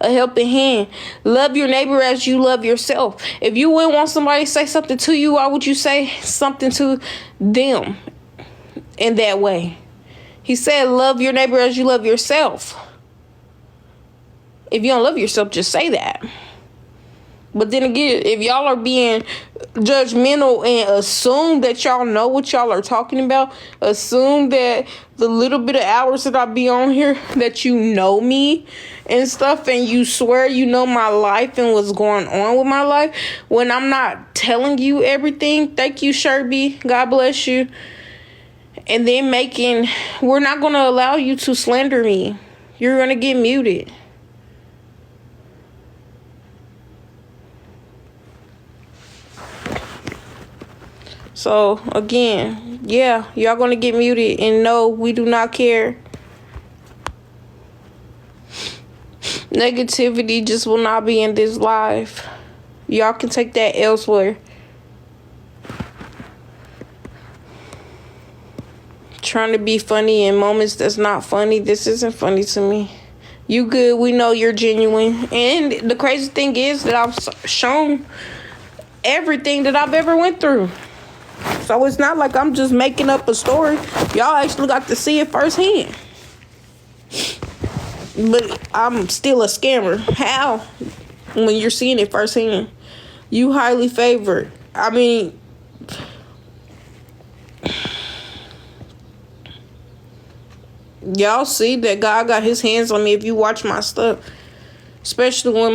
a helping hand. Love your neighbor as you love yourself. If you wouldn't want somebody to say something to you, why would you say something to them in that way? He said, love your neighbor as you love yourself. If you don't love yourself, just say that. But then again, if y'all are being judgmental and assume that y'all know what y'all are talking about, assume that the little bit of hours that I be on here, that you know me and stuff, and you swear you know my life and what's going on with my life, when I'm not telling you everything. Thank you, Sherby. God bless you. And then we're not going to allow you to slander me. You're going to get muted. So, again, yeah, y'all gonna get muted. And no, we do not care. Negativity just will not be in this live. Y'all can take that elsewhere. Trying to be funny in moments that's not funny. This isn't funny to me. You good. We know you're genuine. And the crazy thing is that I've shown everything that I've ever went through. So it's not like I'm just making up a story. Y'all actually got to see it firsthand. But I'm still a scammer. How? When you're seeing it firsthand. You highly favored. I mean, y'all see that God got his hands on me if you watch my stuff. Especially when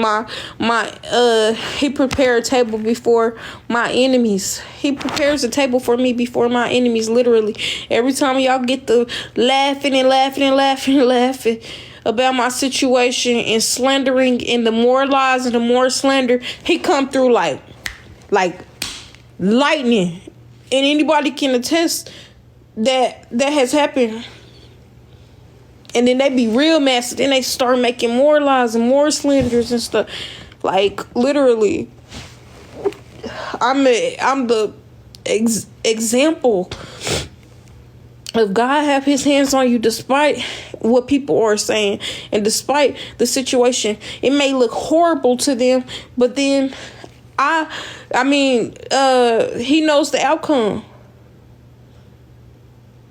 he prepared a table before my enemies. He prepares a table for me before my enemies, literally. Every time y'all get the laughing about my situation and slandering, and the more lies and the more slander, he come through like lightning. And anybody can attest that has happened. And then they be real mad. So then they start making more lies and more slanders and stuff. Like, literally, I'm the example of God have his hands on you despite what people are saying. And despite the situation, it may look horrible to them. But then, he knows the outcome.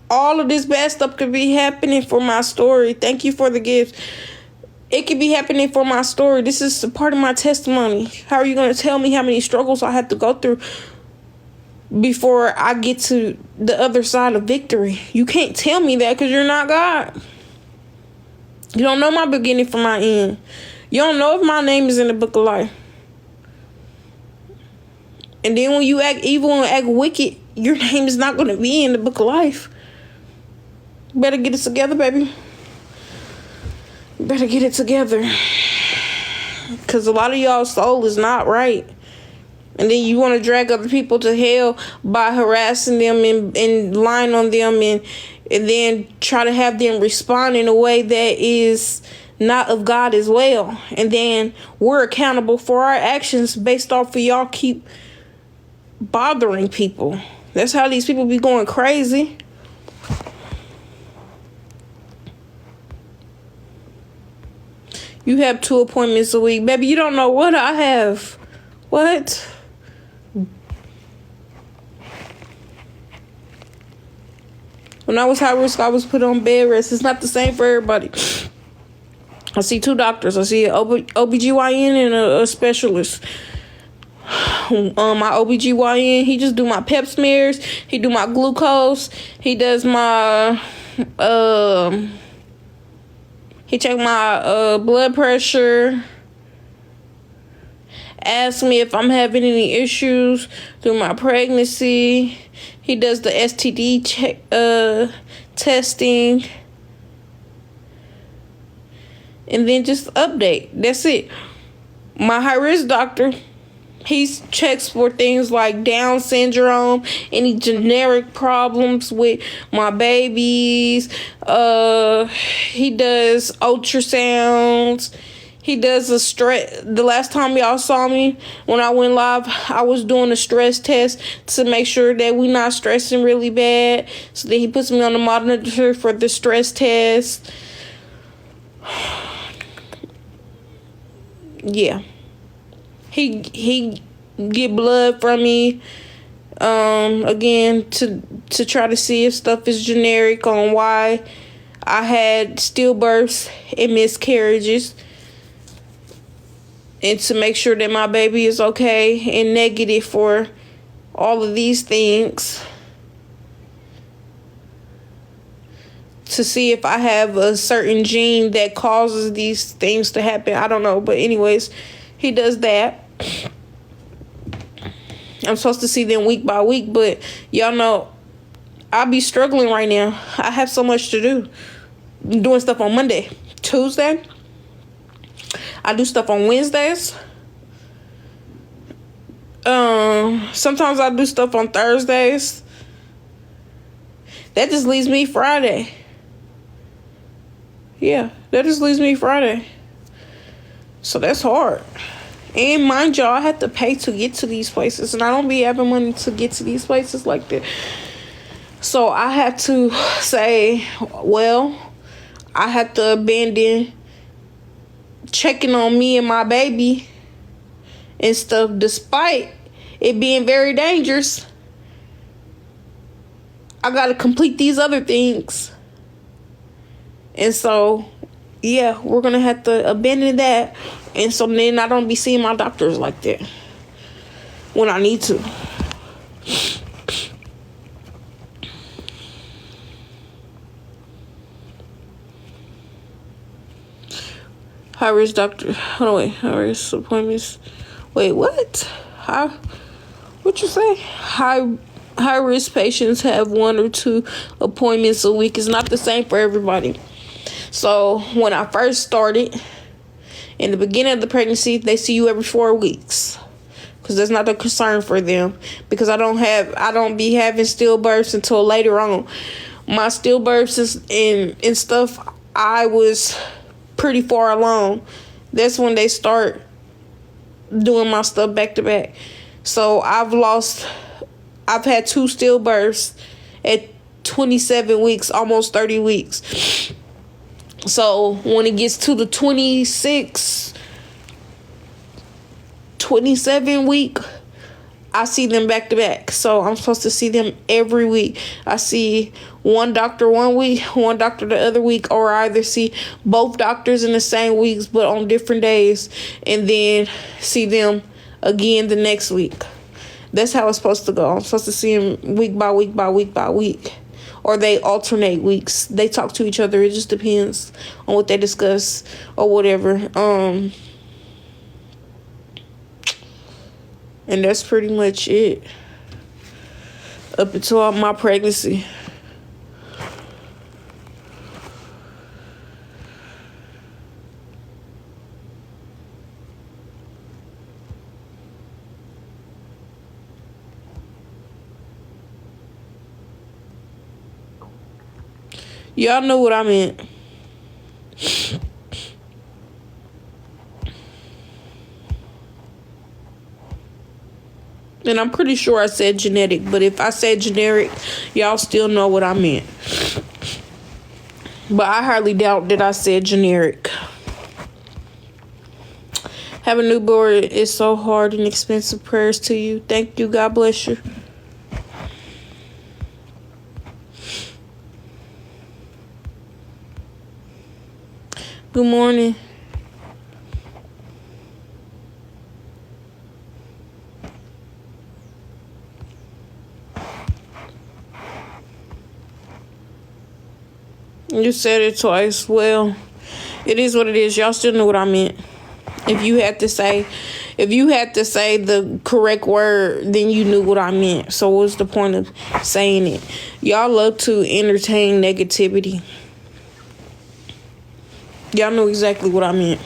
All of this bad stuff could be happening for my story. Thank you for the gift. It could be happening for my story. This is a part of my testimony. How are you going to tell me how many struggles I have to go through before I get to the other side of victory? You can't tell me that because you're not God. You don't know my beginning from my end. You don't know if my name is in the book of life. And then when you act evil and act wicked, your name is not going to be in the book of life. Better get it together, baby. Better get it together. Because a lot of y'all's soul is not right. And then you want to drag other people to hell by harassing them and lying on them and then try to have them respond in a way that is not of God as well. And then we're accountable for our actions based off of y'all keep bothering people. That's how these people be going crazy. You have 2 appointments a week. Baby, you don't know what I have. What? When I was high risk, I was put on bed rest. It's not the same for everybody. I see 2 doctors. I see an OBGYN and a specialist. My OBGYN, he just do my pap smears. He do my glucose. He does my... He checked my blood pressure, asked me if I'm having any issues through my pregnancy. He does the STD testing. And then just update. That's it. My high-risk doctor, he checks for things like Down syndrome, any generic problems with my babies. He does ultrasounds. He does a stress. The last time y'all saw me when I went live, I was doing a stress test to make sure that we're not stressing really bad. So then he puts me on the monitor for the stress test. yeah. He get blood from me again to try to see if stuff is generic on why I had stillbirths and miscarriages, and to make sure that my baby is okay and negative for all of these things, to see if I have a certain gene that causes these things to happen. I don't know, but anyways, he does that. I'm supposed to see them week by week, but y'all know I'll be struggling right now. I have so much to do. I'm doing stuff on Monday, Tuesday. I do stuff on Wednesdays. Sometimes I do stuff on Thursdays. That just leaves me Friday. Yeah, that just leaves me Friday. So that's hard. And mind y'all, I have to pay to get to these places, and I don't be having money to get to these places like that. So I have to say, well, I have to abandon checking on me and my baby and stuff, despite it being very dangerous. I gotta complete these other things. And so, yeah, we're gonna have to abandon that. And so then I don't be seeing my doctors like that when I need to. High risk doctor. Hold on, wait. High risk appointments. Wait, what? What you say? High risk patients have 1 or 2 appointments a week. It's not the same for everybody. So when I first started, in the beginning of the pregnancy, they see you every 4 weeks, because that's not a concern for them, because I don't be having stillbirths until later on. My stillbirths and stuff, I was pretty far along. That's when they start doing my stuff back to back. So I've had 2 stillbirths at 27 weeks, almost 30 weeks. So when it gets to the 27 week, I see them back to back. So I'm supposed to see them every week. I see one doctor one week, one doctor the other week, or I either see both doctors in the same weeks but on different days, and then see them again the next week. That's how it's supposed to go. I'm supposed to see them week by week by week by week. Or they alternate weeks. They talk to each other. It just depends on what they discuss or whatever. And that's pretty much it. Up until my pregnancy. Y'all know what I meant. And I'm pretty sure I said genetic, but if I said generic, y'all still know what I meant. But I highly doubt that I said generic. Having a newborn is so hard and expensive. Prayers to you. Thank you. God bless you. Good morning. You said it twice. Well, it is what it is. Y'all still know what I meant. If you had to say the correct word, then you knew what I meant. So what's the point of saying it? Y'all love to entertain negativity. Y'all know exactly what I meant.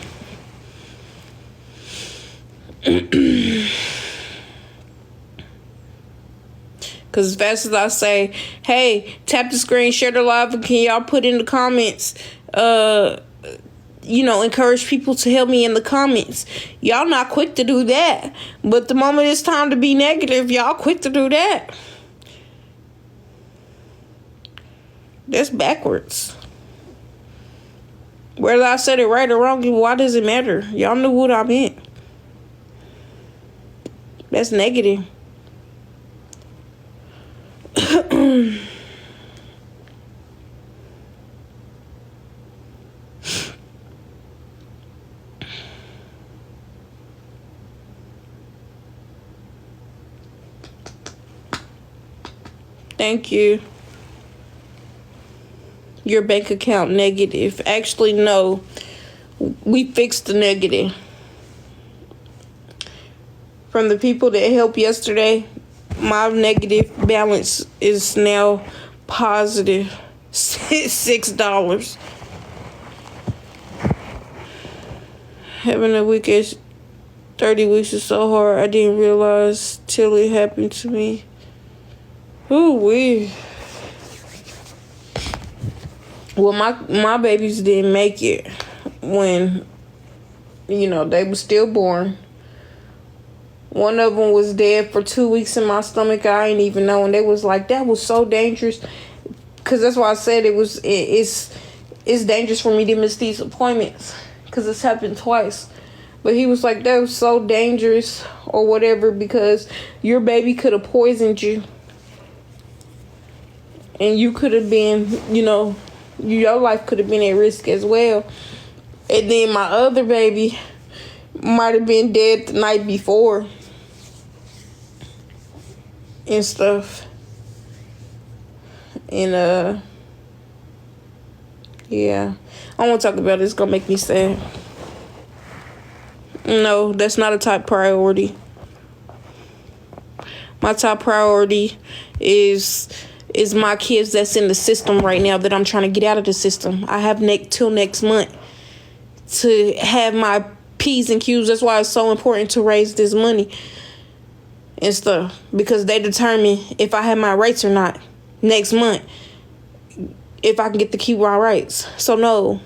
Because as fast as I say, hey, tap the screen, share the live, and can y'all put in the comments, encourage people to help me in the comments. Y'all not quick to do that. But the moment it's time to be negative, y'all quick to do that. That's backwards. Whether I said it right or wrong, why does it matter? Y'all knew what I meant. That's negative. Thank you. Your bank account negative. Actually, no. We fixed the negative. From the people that helped yesterday, my negative balance is now positive $6. Having a week at 30 weeks is so hard. I didn't realize till it happened to me. Ooh, wee. Well, my babies didn't make it when, they were stillborn. One of them was dead for 2 weeks in my stomach. I ain't even know. And they was like, that was so dangerous. Because that's why I said it's dangerous for me to miss these appointments. Because it's happened twice. But he was like, that was so dangerous or whatever, because your baby could have poisoned you. And you could have been, your life could have been at risk as well. And then my other baby might have been dead the night before. And stuff. And, yeah. I don't want to talk about it. It's going to make me sad. No, that's not a top priority. My top priority is my kids that's in the system right now that I'm trying to get out of the system. I have till next month to have my P's and Q's. That's why it's so important to raise this money and stuff, because they determine if I have my rights or not next month, if I can get to keep my rights. So no,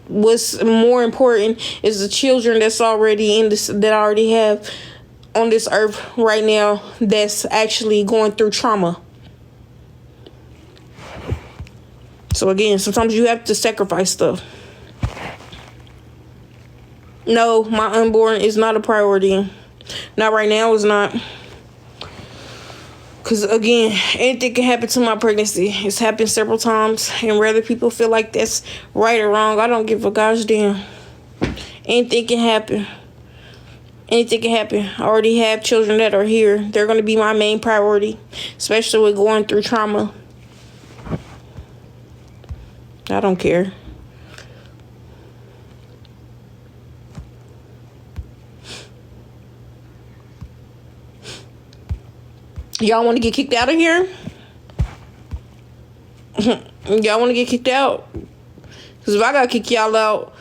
what's more important is the children that's already in this, that I already have on this earth right now, that's actually going through trauma. So again, sometimes you have to sacrifice stuff. No, my unborn is not a priority. Not right now, it's not. Because again, anything can happen to my pregnancy. It's happened several times. And whether people feel like that's right or wrong, I don't give a gosh damn. Anything can happen. Anything can happen. I already have children that are here. They're going to be my main priority, especially with going through trauma. I don't care. Y'all want to get kicked out of here? Y'all want to get kicked out? Because if I got to kick y'all out,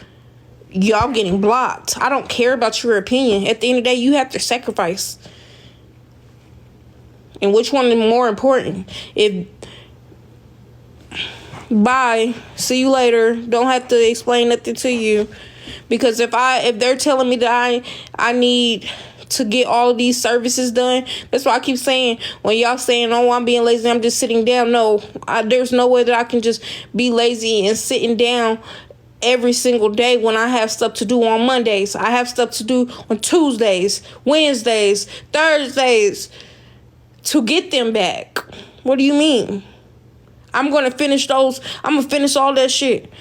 y'all getting blocked. I don't care about your opinion. At the end of the day, you have to sacrifice. And which one is more important? Bye. See you later. Don't have to explain nothing to you. Because if they're telling me that I need to get all of these services done, that's why I keep saying, when y'all saying, oh, I'm being lazy, I'm just sitting down. No, there's no way that I can just be lazy and sitting down every single day when I have stuff to do on Mondays. I have stuff to do on Tuesdays, Wednesdays, Thursdays to get them back. What do you mean? I'm going to finish those. I'm going to finish all that shit.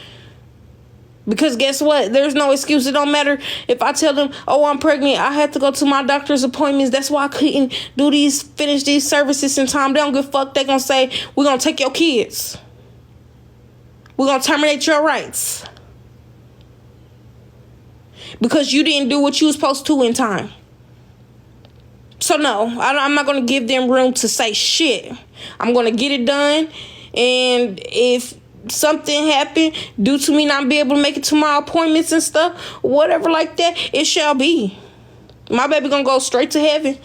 Because guess what? There's no excuse. It don't matter if I tell them, oh, I'm pregnant, I had to go to my doctor's appointments. That's why I couldn't finish these services in time. They don't give a fuck. They going to say, we're going to take your kids. We're going to terminate your rights. Because you didn't do what you were supposed to in time. So no, I'm not going to give them room to say shit. I'm going to get it done. And if something happened due to me not being able to make it to my appointments and stuff, whatever like that, it shall be. My baby gonna go straight to heaven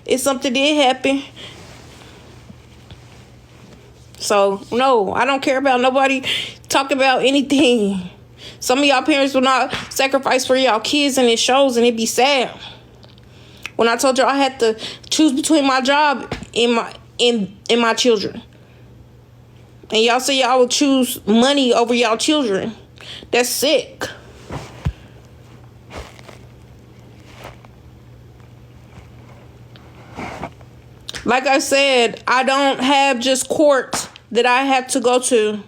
if something did happen. So no, I don't care about nobody talking about anything. Some of y'all parents will not sacrifice for y'all kids, and it shows, and it be sad. When I told you I had to choose between my job and my children, And y'all say y'all would choose money over y'all children. That's sick. Like I said, I don't have just court that I have to go to.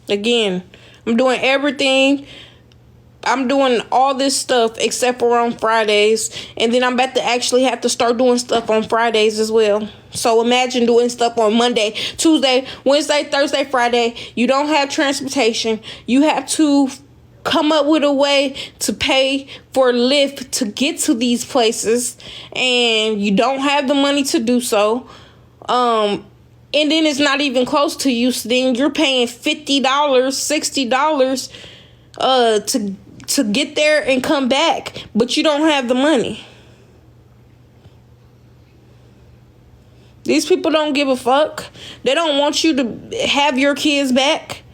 Again, I'm doing everything. I'm doing all this stuff except for on Fridays. And then I'm about to actually have to start doing stuff on Fridays as well. So imagine doing stuff on Monday, Tuesday, Wednesday, Thursday, Friday. You don't have transportation. You have to come up with a way to pay for Lyft to get to these places. And you don't have the money to do so. And then it's not even close to you. So then you're paying $50, $60 to get there and come back, but you don't have the money. These people don't give a fuck. They don't want you to have your kids back.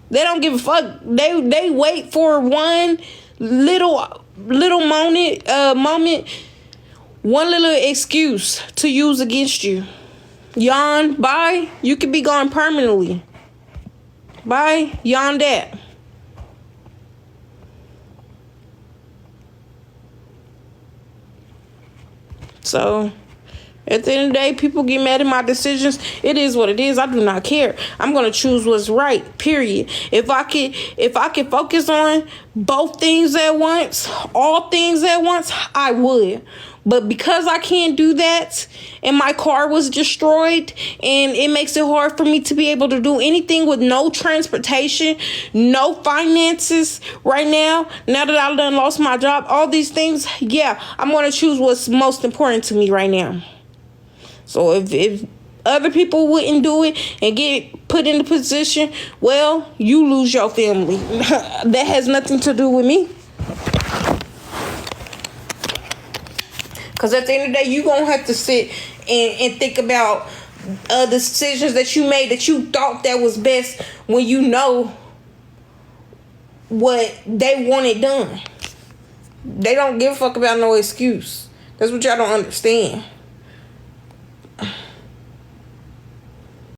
They don't give a fuck. They wait for one little moment, one little excuse to use against you. Yawn, bye. You could be gone permanently. Bye. Yawn that. So, at the end of the day, people get mad at my decisions. It is what it is. I do not care. I'm gonna choose what's right. Period. If I could focus on both things at once, all things at once, I would. But because I can't do that, and my car was destroyed, and it makes it hard for me to be able to do anything with no transportation, no finances right now that I done lost my job, all these things, yeah, I'm going to choose what's most important to me right now. So if other people wouldn't do it and get put in the position, well, you lose your family. That has nothing to do with me. Because at the end of the day, you're going to have to sit and think about the decisions that you made that you thought that was best when you know what they wanted done. They don't give a fuck about no excuse. That's what y'all don't understand.